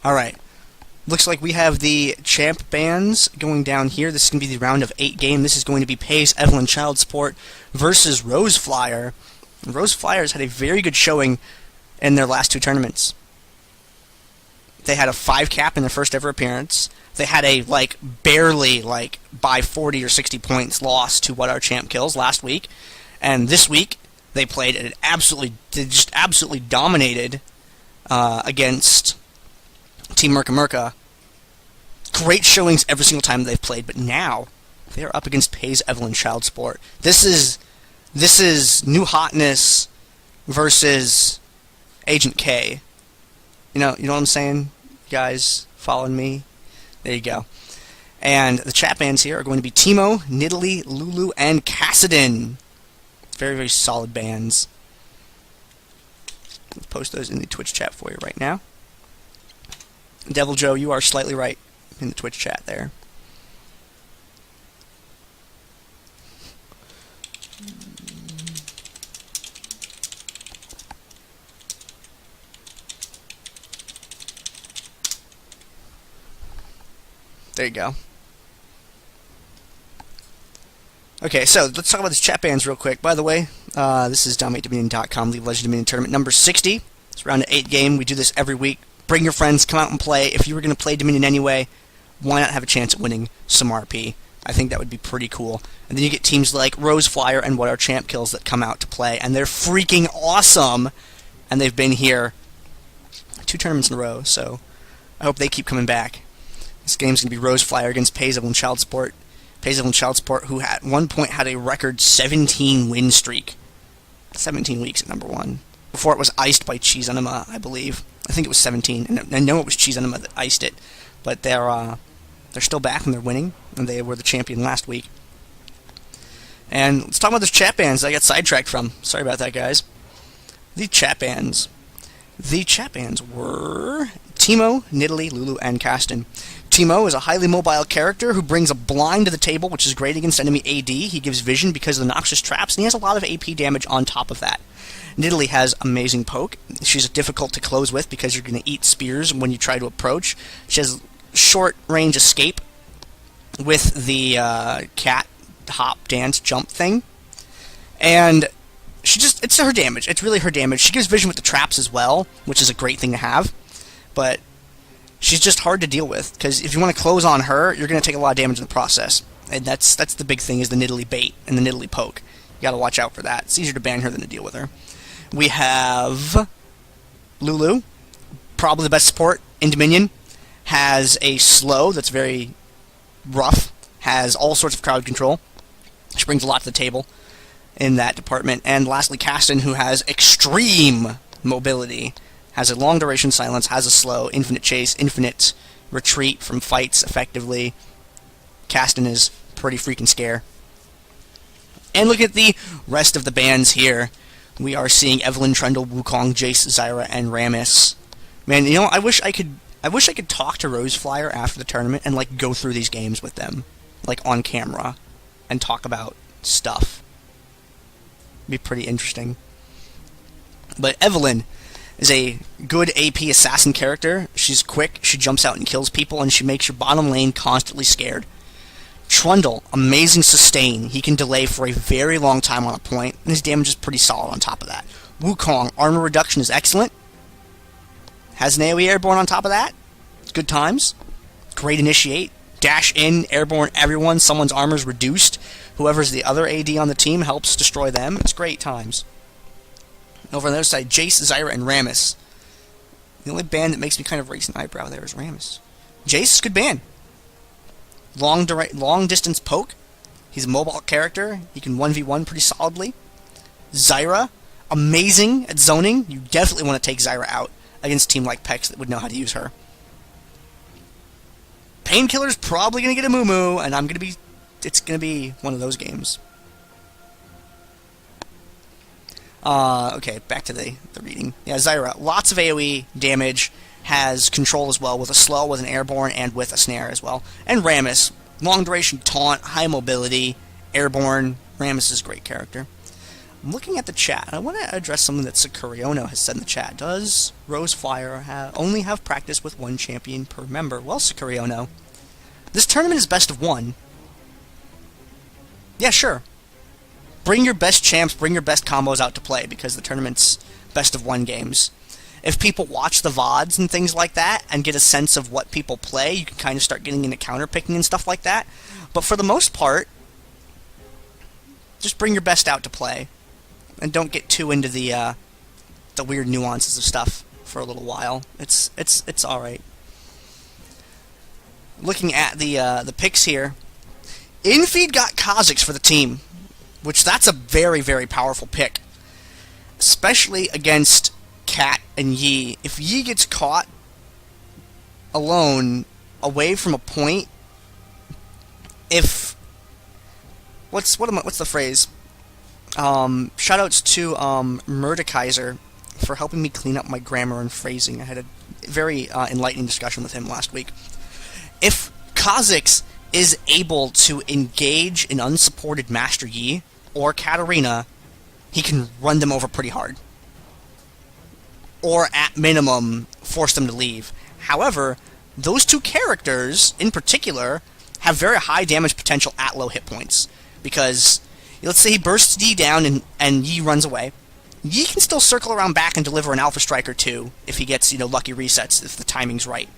Alright. Looks like we have the champ bands going down here. This is going to be the round of 8 game. This is going to be Pace, Evelynn, Child Support versus RoseFlier. RoseFlier had a very good showing in their last 2 tournaments. They had a 5 cap in their first ever appearance. They had a, barely, by 40 or 60 points loss to What Our Champ Kills last week. And this week, they played and just absolutely dominated against Team Merca. Great showings every single time they've played, but now they are up against Pace, Evelynn, Child Support. This is new hotness versus Agent K. You know what I'm saying? You guys following me? There you go. And the chat bands here are going to be Teemo, Nidalee, Lulu, and Kassadin. Very, very solid bands. Let's post those in the Twitch chat for you right now. Devil Joe, you are slightly right in the Twitch chat there. There you go. Okay, so let's talk about these chat bands real quick. By the way, this is DominateDominion.com, League of Legends Dominion Tournament number 60. It's round of 8 game. We do this every week. Bring your friends, come out and play. If you were going to play Dominion anyway, why not have a chance at winning some RP? I think that would be pretty cool. And then you get teams like RoseFlier and What Our Champ Kills that come out to play, and they're freaking awesome. And they've been here 2 tournaments in a row, so I hope they keep coming back. This game's going to be RoseFlier against Pace, Evelynn, Child Support. Pace, Evelynn, Child Support, who at one point had a record 17 win streak. 17 weeks at number 1. Before it was iced by Cheese Enema, I believe. I think it was 17, and I know it was Cheese Enema that iced it. But they're still back and they're winning, and they were the champion last week. And let's talk about those chat bands I got sidetracked from. Sorry about that, guys. The chat bands. The chat bands were Teemo, Nidalee, Lulu, and Kassadin. Teemo is a highly mobile character who brings a blind to the table, which is great against enemy AD. He gives vision because of the noxious traps, and he has a lot of AP damage on top of that. Nidalee has amazing poke. She's difficult to close with because you're going to eat spears when you try to approach. She has short range escape with the cat hop dance jump thing. And it's her damage. It's really her damage. She gives vision with the traps as well, which is a great thing to have. But she's just hard to deal with, because if you want to close on her, you're going to take a lot of damage in the process. And that's the big thing, is the Nidalee bait and the Nidalee poke. You got to watch out for that. It's easier to ban her than to deal with her. We have Lulu, probably the best support in Dominion. Has a slow that's very rough. Has all sorts of crowd control. She brings a lot to the table in that department. And lastly, Kassadin, who has extreme mobility. Has a long duration silence, has a slow, infinite chase, infinite retreat from fights effectively. Kassadin is pretty freaking scare. And look at the rest of the bands here. We are seeing Evelynn, Trundle, Wukong, Jayce, Zyra, and Rammus. Man, you know, I wish I could talk to RoseFlier after the tournament and go through these games with them, on camera, and talk about stuff. It'd be pretty interesting. But Evelynn is a good AP assassin character. She's quick, she jumps out and kills people, and she makes your bottom lane constantly scared. Trundle, amazing sustain. He can delay for a very long time on a point, and his damage is pretty solid on top of that. Wukong, armor reduction is excellent. Has an AoE airborne on top of that. It's good times. Great initiate. Dash in, airborne everyone, someone's armor's reduced. Whoever's the other AD on the team helps destroy them. It's great times. Over on the other side, Jayce, Zyra, and Rammus. The only band that makes me kind of raise an eyebrow there is Rammus. Jayce is a good band. Long distance poke. He's a mobile character. He can 1v1 pretty solidly. Zyra, amazing at zoning. You definitely want to take Zyra out against a team like Pex that would know how to use her. Painkiller's probably going to get a moo-moo, and it's going to be one of those games. Okay, back to the reading. Yeah, Zyra, lots of AoE damage, has control as well, with a slow, with an airborne, and with a snare as well. And Rammus, long duration taunt, high mobility, airborne. Rammus is a great character. I'm looking at the chat, and I want to address something that Sakuriono has said in the chat. Does RoseFlier only have practice with one champion per member? Well, Sakuriono, this tournament is best of one. Yeah, sure. Bring your best champs, bring your best combos out to play, because the tournament's best of one games. If people watch the VODs and things like that, and get a sense of what people play, you can kind of start getting into counter-picking and stuff like that. But for the most part, just bring your best out to play. And don't get too into the weird nuances of stuff for a little while. It's alright. Looking at the picks here, Infeed got Kha'Zix for the team, which that's a very, very powerful pick. Especially against Cat and Yi. If Yi gets caught alone, away from a point, if... What's the phrase? Shoutouts to Mordekaiser for helping me clean up my grammar and phrasing. I had a very enlightening discussion with him last week. If Kha'Zix is able to engage an unsupported Master Yi or Katarina, he can run them over pretty hard. Or, at minimum, force them to leave. However, those two characters, in particular, have very high damage potential at low hit points. Because, let's say he bursts Yi down and Yi runs away. Yi can still circle around back and deliver an Alpha Strike or two if he gets, lucky resets, if the timing's right.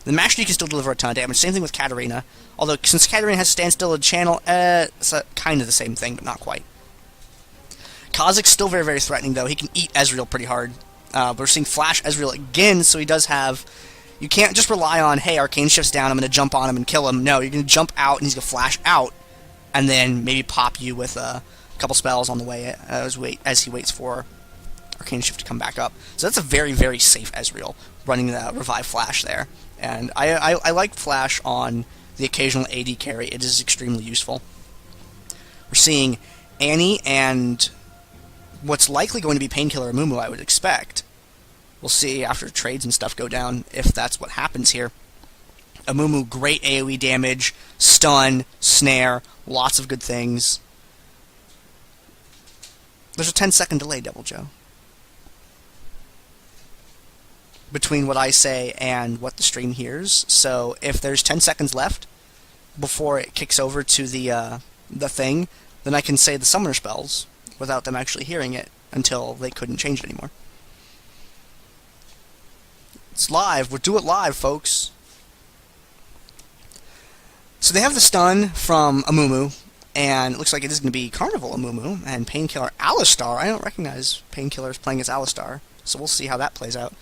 The Master Yi can still deliver a ton of damage. Same thing with Katarina. Although, since Katarina has standstill in channel, it's kind of the same thing, but not quite. Kha'Zix still very, very threatening, though. He can eat Ezreal pretty hard. We're seeing Flash Ezreal again, so he does have... You can't just rely on, hey, Arcane Shift's down, I'm going to jump on him and kill him. No, you're going to jump out, and he's going to flash out, and then maybe pop you with a couple spells on the way as he waits for Arcane Shift to come back up. So that's a very, very safe Ezreal, running the Revive Flash there. And I like Flash on the occasional AD carry. It is extremely useful. We're seeing Annie and what's likely going to be Painkiller Amumu, I would expect. We'll see after trades and stuff go down if that's what happens here. Amumu, great AoE damage, stun, snare, lots of good things. There's a 10-second delay, Devil Joe, between what I say and what the stream hears. So if there's 10 seconds left before it kicks over to the thing, then I can say the summoner spells without them actually hearing it until they couldn't change it anymore. It's live. We'll do it live, folks. So they have the stun from Amumu, and it looks like it is going to be Carnival Amumu and Painkiller Alistar. I don't recognize Painkillers playing as Alistar, so we'll see how that plays out.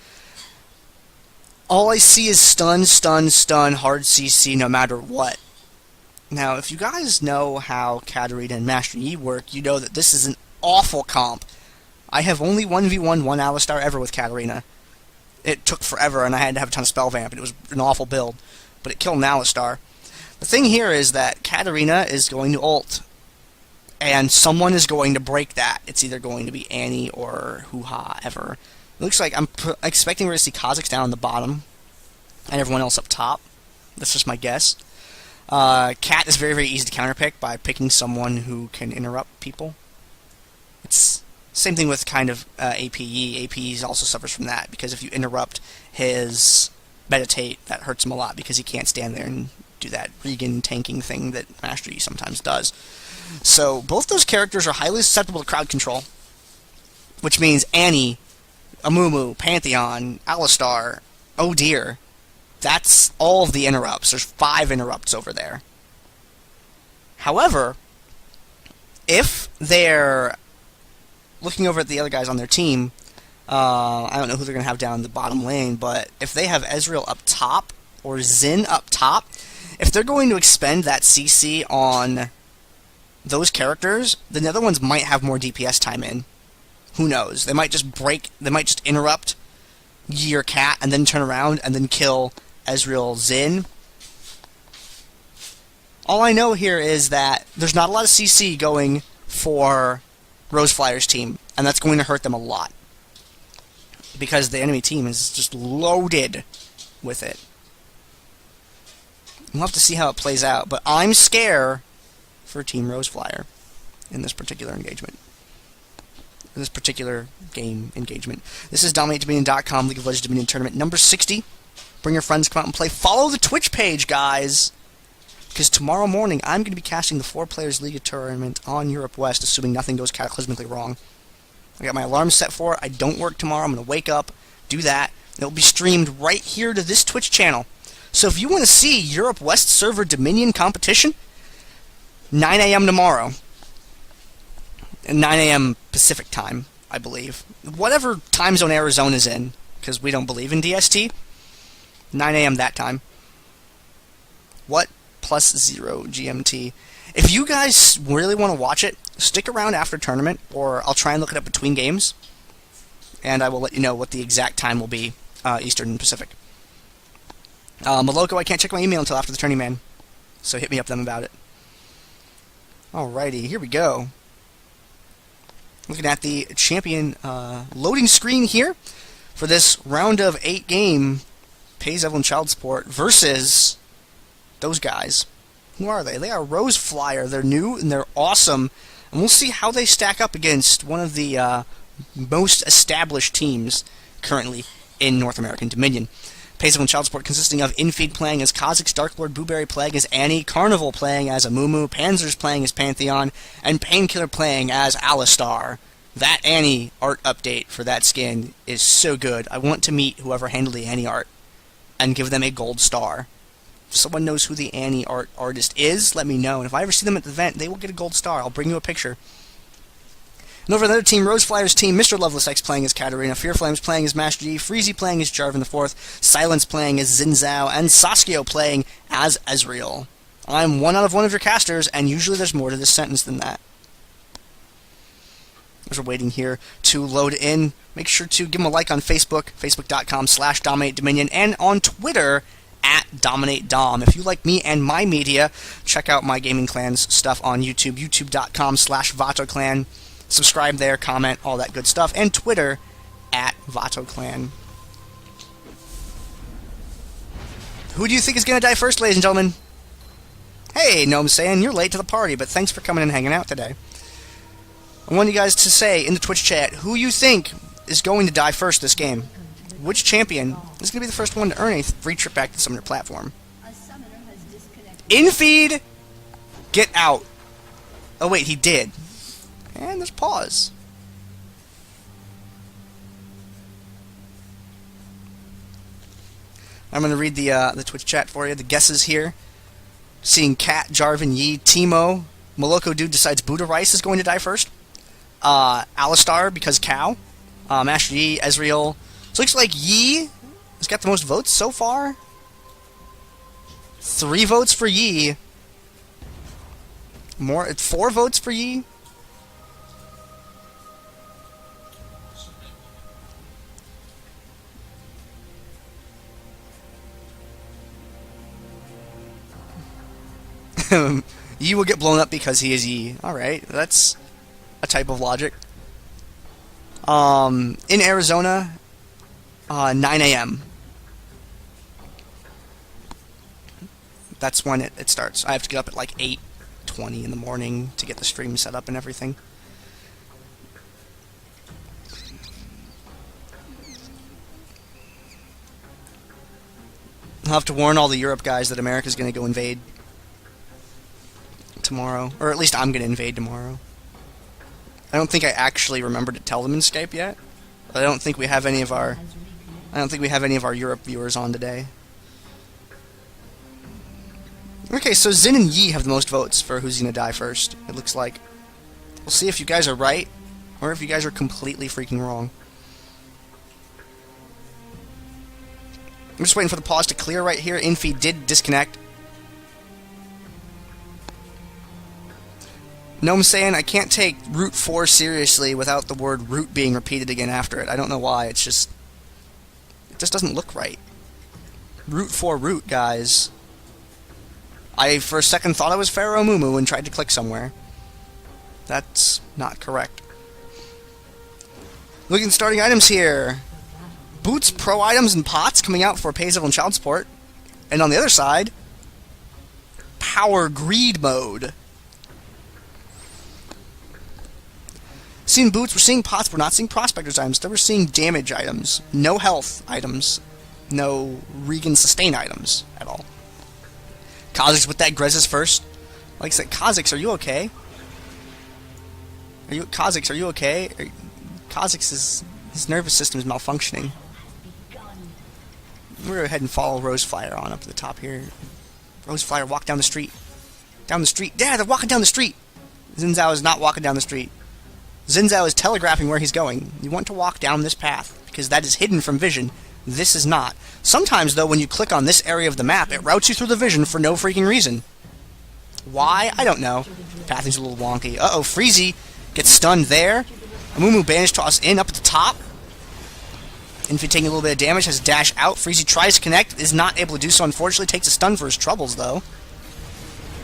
All I see is stun, stun, stun, hard CC no matter what. Now, if you guys know how Katarina and Master Yi work, you know that this is an awful comp. I have only 1v1 one Alistar ever with Katarina. It took forever, and I had to have a ton of spell vamp, and it was an awful build. But it killed an Alistar. The thing here is that Katarina is going to ult, and someone is going to break that. It's either going to be Annie or Hoo-Ha ever. It looks like I'm expecting we're going to see Kha'Zix down on the bottom, and everyone else up top. That's just my guess. Cat is very, very easy to counterpick by picking someone who can interrupt people. It's same thing with kind of APE. APE also suffers from that, because if you interrupt his meditate, that hurts him a lot, because he can't stand there and do that Regan tanking thing that Master Yi sometimes does. So both those characters are highly susceptible to crowd control, which means Annie, Amumu, Pantheon, Alistar, oh dear, that's all of the interrupts. There's 5 interrupts over there. However, if they're looking over at the other guys on their team, I don't know who they're going to have down the bottom lane, but if they have Ezreal up top, or Xin up top, if they're going to expend that CC on those characters, then the other ones might have more DPS time in. Who knows? They might just interrupt Yi or Cat, and then turn around, and then kill Ezreal Xin. All I know here is that there's not a lot of CC going for RoseFlier's team, and that's going to hurt them a lot, because the enemy team is just loaded with it. We'll have to see how it plays out, but I'm scared for Team RoseFlier in this particular engagement. this particular game engagement. This is DominateDominion.com League of Legends Dominion Tournament number 60. Bring your friends, come out and play. Follow the Twitch page, guys! Because tomorrow morning, I'm going to be casting the 4 Players League Tournament on Europe West, assuming nothing goes cataclysmically wrong. I got my alarm set for it. I don't work tomorrow. I'm going to wake up, do that. It will be streamed right here to this Twitch channel. So if you want to see Europe West server Dominion competition, 9 a.m. tomorrow. 9 a.m. Pacific time, I believe. Whatever time zone Arizona's in, because we don't believe in DST. 9 a.m. that time. What? +0 GMT. If you guys really want to watch it, stick around after tournament, or I'll try and look it up between games, and I will let you know what the exact time will be, Eastern and Pacific. Moloko, I can't check my email until after the tourney, man. So hit me up them about it. Alrighty, here we go. Looking at the champion loading screen here for this round of 8 game Evelynn Child Support versus those guys. Who are they? They are RoseFlier. They're new and they're awesome. And we'll see how they stack up against one of the most established teams currently in North American Dominion. Evelynn Child Support consisting of Infeed playing as Kha'Zix, Dark Lord Booberry playing as Annie, Carnival playing as Amumu, Panzer's playing as Pantheon, and Painkiller playing as Alistar. That Annie art update for that skin is so good. I want to meet whoever handled the Annie art and give them a gold star. If someone knows who the Annie artist is, let me know. And if I ever see them at the event, they will get a gold star. I'll bring you a picture. And over another team, RoseFlier's team, Mr. Loveless X playing as Katarina, Fearflames playing as Master Yi, Freezy playing as Jarvan IV, Silence playing as Xin and Saskio playing as Ezreal. I'm 1 out of 1 of your casters, and usually there's more to this sentence than that. As we're waiting here to load in, make sure to give them a like on Facebook, facebook.com/DominateDominion, and on Twitter, @DominateDom. If you like me and my media, check out my Gaming Clans stuff on YouTube, youtube.com/VatoClan. Subscribe there, comment, all that good stuff, and Twitter, @VatoClan. Who do you think is going to die first, ladies and gentlemen? Hey, Gnome saying you're late to the party, but thanks for coming and hanging out today. I want you guys to say in the Twitch chat who you think is going to die first this game. Which champion is going to be the first one to earn a free trip back to the Summoner platform? Infeed! Get out. Oh wait, he did. And there's pause. I'm going to read the Twitch chat for you. The guesses here. Seeing Cat, Jarvan, Yi, Teemo. Moloko Dude decides Buddha Rice is going to die first. Alistar because Cow. Master Yi, Ezreal. So it looks like Yi has got the most votes so far. 3 votes for Yi. 4 votes for Yi. Yi will get blown up because he is Yi. Alright, that's a type of logic. In Arizona, 9 a.m. That's when it starts. I have to get up at like 8:20 in the morning to get the stream set up and everything. I'll have to warn all the Europe guys that America's going to go invade tomorrow. Or at least I'm going to invade tomorrow. I don't think I actually remembered to tell them in Skype yet. I don't think we have any of our Europe viewers on today. Okay, so Xin and Yi have the most votes for who's going to die first, it looks like. We'll see if you guys are right, or if you guys are completely freaking wrong. I'm just waiting for the pause to clear right here. Infeed did disconnect. Gnome saying I can't take Route 4 seriously without the word root being repeated again after it. I don't know why, it just doesn't look right. Route 4 root, guys. I for a second thought I was Pharaoh Mumu and tried to click somewhere. That's not correct. Looking at starting items here. Boots, pro items, and pots coming out for Evelynn Child Support. And on the other side, Power Greed mode. seeing boots, we're seeing pots, we're not seeing prospector's items. Then we're seeing damage items. No health items. No Regan sustain items at all. Kha'Zix with that Grez's first. Like I said, Kha'Zix, are you okay? Kha'Zix, are you okay? Kha'Zix, his nervous system is malfunctioning. We're going to go ahead and follow RoseFlier on up to the top here. RoseFlier, walk down the street. Down the street. Yeah, they're walking down the street. Xin Zhao is not walking down the street. Xin Zhao is telegraphing where he's going. You want to walk down this path, because that is hidden from vision. This is not. Sometimes, though, when you click on this area of the map, it routes you through the vision for no freaking reason. Why? I don't know. Pathing's a little wonky. Uh-oh, Freezy gets stunned there. Amumu bandage toss in up at the top. Infi taking a little bit of damage, has a dash out. Freezy tries to connect, is not able to do so, unfortunately. Takes a stun for his troubles, though.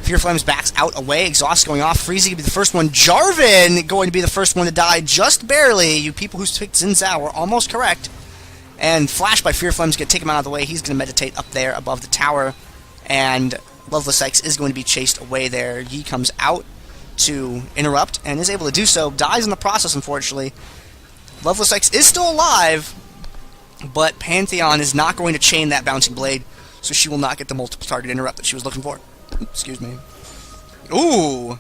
Fear Flames backs out away, exhaust going off. Freezy going to be the first one. Jarvan going to be the first one to die, just barely. You people who picked Xin Zhao were almost correct. And Flash by Fear Flames going to take him out of the way. He's going to meditate up there above the tower. And Loveless X is going to be chased away there. Yi comes out to interrupt and is able to do so. Dies in the process, unfortunately. Loveless X is still alive, but Pantheon is not going to chain that Bouncing Blade, so she will not get the multiple target interrupt that she was looking for. Excuse me. Ooh!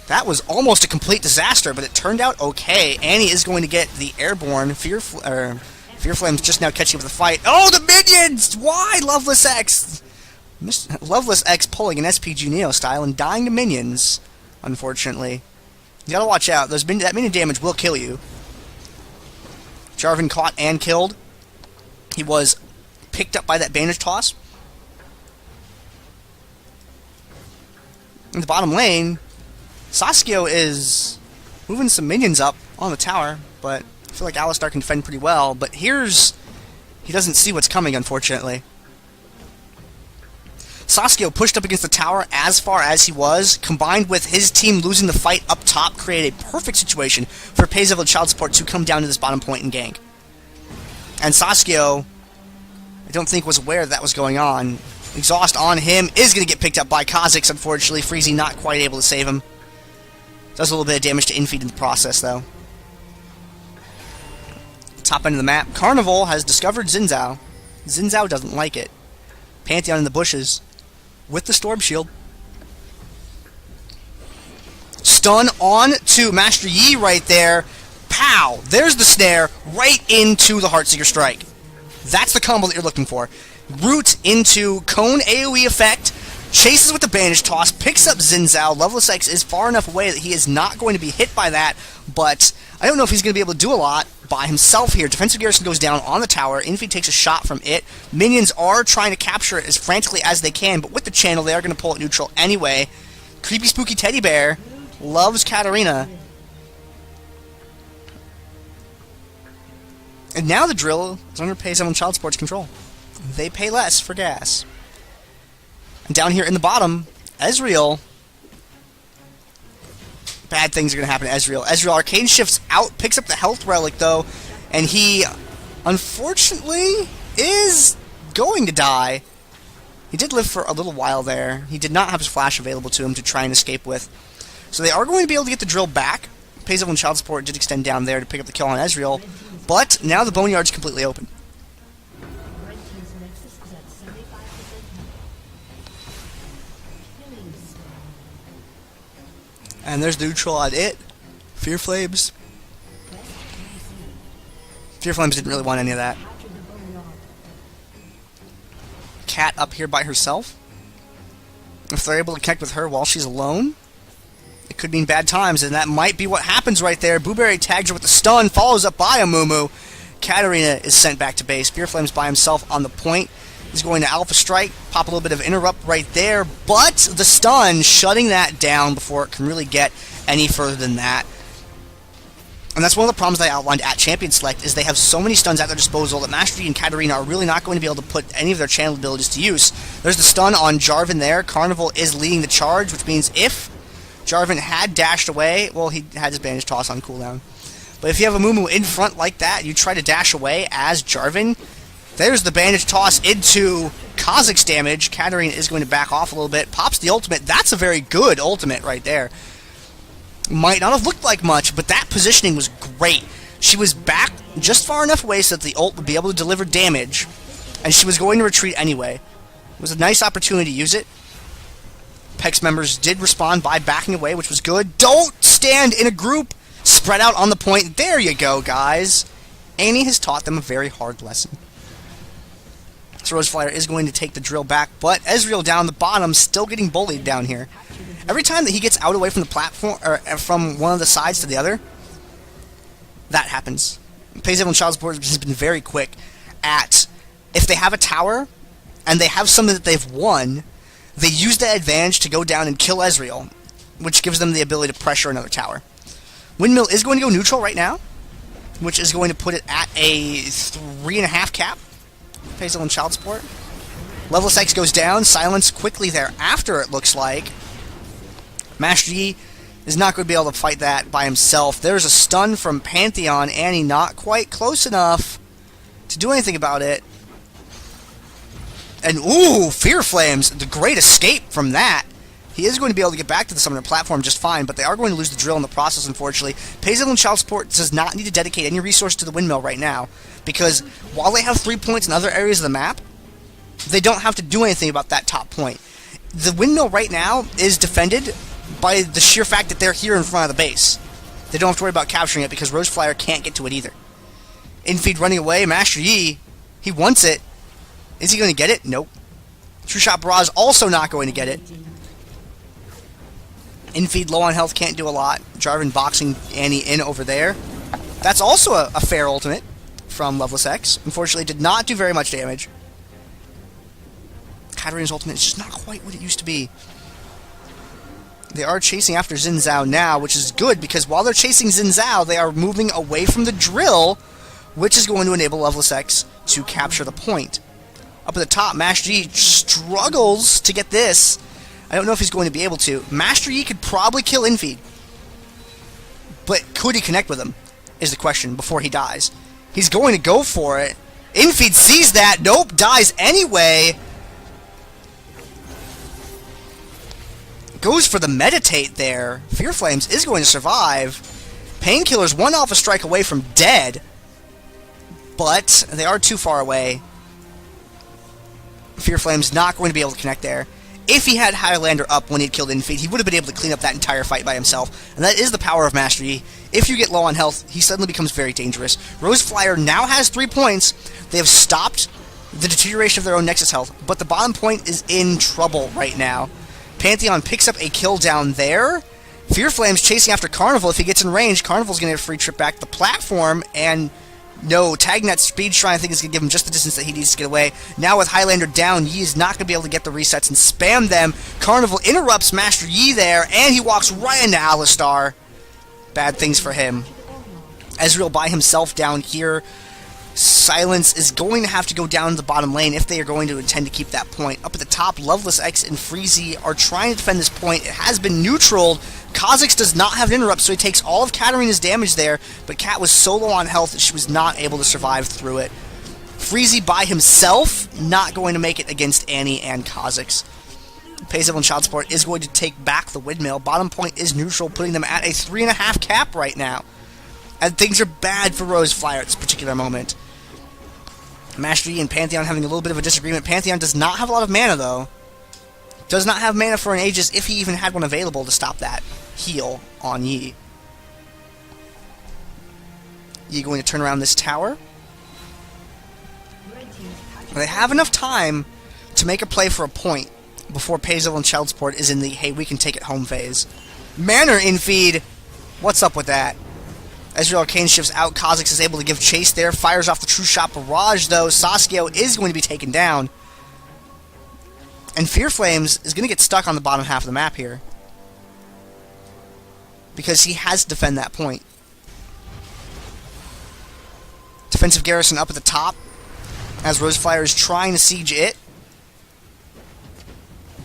That was almost a complete disaster, but it turned out okay. Annie is going to get the airborne. Fear Flame's just now catching up with the fight. Oh, the minions! Why, Loveless X? Loveless X pulling an SPG Neo style and dying to minions, unfortunately. You gotta watch out. That minion damage will kill you. Jarvan caught and killed. He was picked up by that bandage toss. In the bottom lane, Saskia is moving some minions up on the tower, but I feel like Alistar can defend pretty well. But he doesn't see what's coming, unfortunately. Saskia pushed up against the tower as far as he was, combined with his team losing the fight up top, created a perfect situation for Payzev Child Support to come down to this bottom point and gank. And Saskia, I don't think was aware that was going on. Exhaust on him is going to get picked up by Kha'Zix, unfortunately. Freezy not quite able to save him. Does a little bit of damage to infeed in the process, though. Top end of the map. Carnival has discovered Xin Zhao. Xin Zhao doesn't like it. Pantheon in the bushes with the Storm Shield. Stun on to Master Yi right there. Pow! There's the snare right into the Heartseeker Strike. That's the combo that you're looking for. Root into Cone AoE effect, chases with the bandage toss, picks up Xin Zhao. Loveless X is far enough away that he is not going to be hit by that, but I don't know if he's going to be able to do a lot by himself here. Defensive Garrison goes down on the tower. Infi takes a shot from it. Minions are trying to capture it as frantically as they can, but with the channel, they are going to pull it neutral anyway. Creepy Spooky Teddy Bear loves Katarina. And now the drill is under Payzev Child Support's control. They pay less for gas. And down here in the bottom, Ezreal. Bad things are going to happen to Ezreal. Ezreal Arcane shifts out, picks up the health relic though, and he, unfortunately, is going to die. He did live for a little while there. He did not have his flash available to him to try and escape with. So they are going to be able to get the drill back. Payzev and Child Support did extend down there to pick up the kill on Ezreal, but now the Boneyard's completely open. And there's the neutral on it. Fear Flames. Fear Flames didn't really want any of that. Cat up here by herself. If they're able to connect with her while she's alone, it could mean bad times, and that might be what happens right there. Booberry tags her with the stun, follows up by Amumu. Katarina is sent back to base. Fear Flames by himself on the point. He's going to Alpha Strike, pop a little bit of interrupt right there, but the stun shutting that down before it can really get any further than that. And that's one of the problems that I outlined at Champion Select, is they have so many stuns at their disposal that Master Yi and Katarina are really not going to be able to put any of their channel abilities to use. There's the stun on Jarvan there. Carnival is leading the charge, which means if Jarvan had dashed away, well, he had his bandage toss on cooldown. But if you have a Mumu in front like that, you try to dash away as Jarvan. There's the bandage toss into Kha'Zix damage. Katarina is going to back off a little bit. Pops the ultimate. That's a very good ultimate right there. Might not have looked like much, but that positioning was great. She was back just far enough away so that the ult would be able to deliver damage, and she was going to retreat anyway. It was a nice opportunity to use it. PEX members did respond by backing away, which was good. Don't stand in a group! Spread out on the point. There you go, guys. Annie has taught them a very hard lesson. So RoseFlier is going to take the drill back, but Ezreal down the bottom, still getting bullied down here. Every time that he gets out away from the platform, or from one of the sides to the other, that happens. Evelynn Child's board has been very quick at, if they have a tower, and they have something that they've won, they use that advantage to go down and kill Ezreal, which gives them the ability to pressure another tower. Windmill is going to go neutral right now, which is going to put it at a 3.5 cap. Evelynn Child support. Level 6 goes down. Silence quickly thereafter, it looks like. Master Yi is not going to be able to fight that by himself. There's a stun from Pantheon. Annie not quite close enough to do anything about it. And, ooh, Fear Flames. The great escape from that. He is going to be able to get back to the summoner platform just fine, but they are going to lose the drill in the process, unfortunately. Evelynn Child support does not need to dedicate any resource to the windmill right now, because while they have 3 points in other areas of the map, they don't have to do anything about that top point. The windmill right now is defended by the sheer fact that they're here in front of the base. They don't have to worry about capturing it because RoseFlier can't get to it either. Infeed running away, Master Yi, he wants it. Is he going to get it? Nope. True Shot Barrage also not going to get it. Infeed low on health, can't do a lot. Jarvan boxing Annie in over there. That's also a fair ultimate from Loveless X. Unfortunately, did not do very much damage. Katarina's ultimate is just not quite what it used to be. They are chasing after Xin Zhao now, which is good, because while they're chasing Xin Zhao, they are moving away from the drill, which is going to enable Loveless X to capture the point. Up at the top, Master Yi struggles to get this. I don't know if he's going to be able to. Master Yi could probably kill Infeed. But could he connect with him, is the question, before he dies. He's going to go for it. Infeed sees that. Nope, dies anyway. Goes for the meditate there. Fear Flames is going to survive. Painkiller's one alpha strike away from dead. But they are too far away. Fear Flame's not going to be able to connect there. If he had Highlander up when he had killed Infeed, he would have been able to clean up that entire fight by himself. And that is the power of Master Yi. If you get low on health, he suddenly becomes very dangerous. RoseFlier now has 3 points. They have stopped the deterioration of their own Nexus health, but the bottom point is in trouble right now. Pantheon picks up a kill down there. Fear Flame's chasing after Carnival. If he gets in range, Carnival's going to get a free trip back to the platform, and no, tagging that Speed Shrine I think is going to give him just the distance that he needs to get away. Now with Highlander down, Yi is not going to be able to get the resets and spam them. Carnival interrupts Master Yi there, and he walks right into Alistar. Bad things for him. Ezreal by himself down here. Silence is going to have to go down to the bottom lane if they are going to intend to keep that point. Up at the top, Loveless X and Freezy are trying to defend this point. It has been neutraled. Kha'Zix does not have an interrupt, so he takes all of Katarina's damage there, but Kat was so low on health that she was not able to survive through it. Freezy by himself, not going to make it against Annie and Kha'Zix. Evelynn Child support is going to take back the windmill. Bottom point is neutral, putting them at a 3.5 cap right now. And things are bad for RoseFlier at this particular moment. Master Yi and Pantheon having a little bit of a disagreement. Pantheon does not have a lot of mana, though. Does not have mana for an Aegis, if he even had one available to stop that heal on Yi. Yi going to turn around this tower. They have enough time to make a play for a point before Evelynn Child support is in the, hey, we can take it home phase. Manor infeed. What's up with that? Ezreal Arcane shifts out. Kha'Zix is able to give chase there. Fires off the True Shot Barrage, though. Saskia is going to be taken down. And Fear Flames is going to get stuck on the bottom half of the map here, because he has to defend that point. Defensive Garrison up at the top, as RoseFlier is trying to siege it.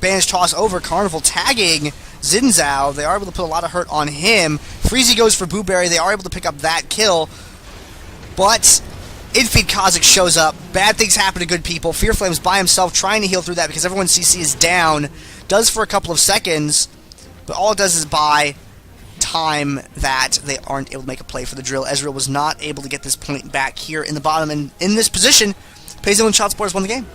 Banish toss over. Carnival tagging Xin Zhao. They are able to put a lot of hurt on him. Freezy goes for Booberry. They are able to pick up that kill. But Infeed Kha'Zix shows up. Bad things happen to good people. Fear Flame's by himself trying to heal through that because everyone's CC is down. Does for a couple of seconds, but all it does is buy time that they aren't able to make a play for the drill. Ezreal was not able to get this point back here in the bottom, and in this position, Payzil and Shotsport has won the game.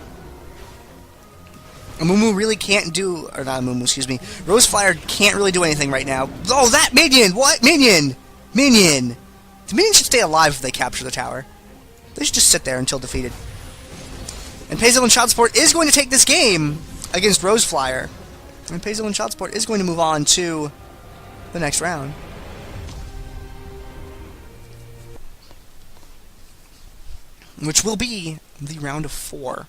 Amumu really can't do, or not Amumu, excuse me. RoseFlier can't really do anything right now. Oh, that minion! What? Minion! Minion! The minion should stay alive if they capture the tower. They should just sit there until defeated. And Payzil and Shotsport is going to take this game against RoseFlier. And Payzil and Shotsport is going to move on to the next round. Which will be the round of 4.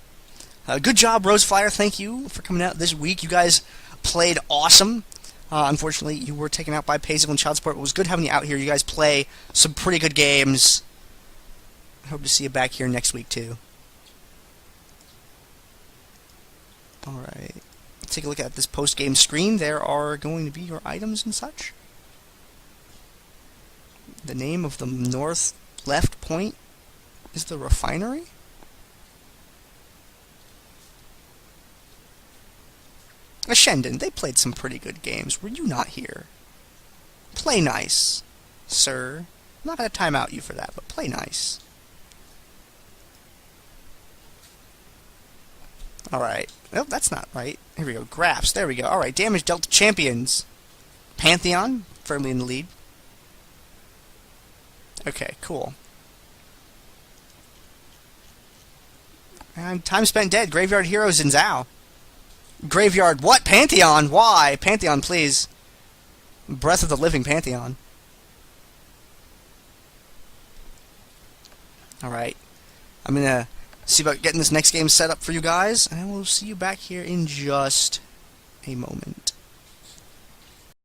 Good job, RoseFlier. Thank you for coming out this week. You guys played awesome. Unfortunately, you were taken out by Payzil and Shotsport. It was good having you out here. You guys play some pretty good games. I hope to see you back here next week, too. Alright. Let's take a look at this post-game screen. There are going to be your items and such. The name of the north left point is the refinery? Ascendant, they played some pretty good games. Were you not here? Play nice, sir. I'm not going to time out you for that, but play nice. Alright. Nope, that's not right. Here we go. Graphs. There we go. Alright, damage dealt to champions. Pantheon, firmly in the lead. Okay, cool. And time spent dead. Graveyard Heroes in Zhao. Graveyard, what? Pantheon? Why? Pantheon, please. Breath of the Living Pantheon. Alright. I'm gonna see about getting this next game set up for you guys, and I will see you back here in just a moment.